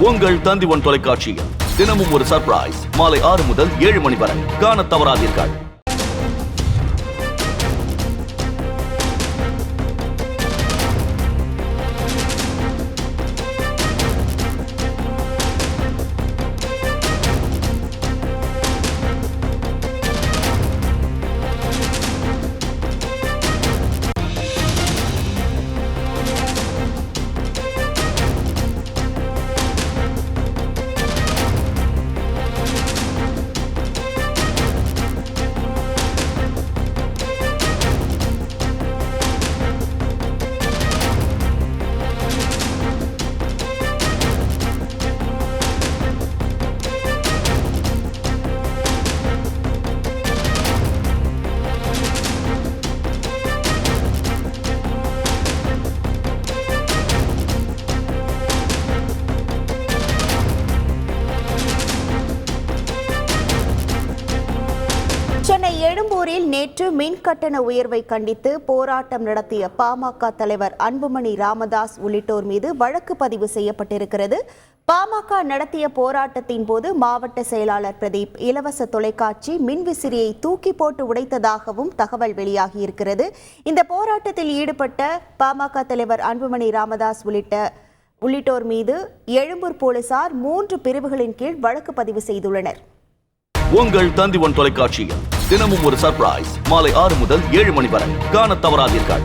உங்கள் தந்தி ஒன் தொலைக்காட்சியில் தினமும் ஒரு சர்ப்ரைஸ் மாலை 6 முதல் 7 மணி வரை காணத் தவறாதீர்கள். சென்னை எழும்பூரில் நேற்று மின் கட்டண உயர்வை கண்டித்து போராட்டம் நடத்திய பாமக தலைவர் அன்புமணி ராமதாஸ் உள்ளிட்டோர் மீது வழக்கு பதிவு செய்யப்பட்டிருக்கிறது. பாமக நடத்திய போராட்டத்தின் போது மாவட்ட செயலாளர் பிரதீப் இலவச தொலைக்காட்சி மின்விசிறியை தூக்கி போட்டு உடைத்ததாகவும் தகவல் வெளியாகியிருக்கிறது. இந்த போராட்டத்தில் ஈடுபட்ட பாமக தலைவர் அன்புமணி ராமதாஸ் உள்ளிட்டோர் மீது எழும்பூர் போலீசார் 3 பிரிவுகளின் கீழ் வழக்கு பதிவு செய்துள்ளனர். உங்கள் தந்தி ஒன் தொலைக்காட்சியில் தினமும் ஒரு சர்ப்ரைஸ் மாலை 6 முதல் 7 மணி வரை காணத் தவறாதீர்கள்.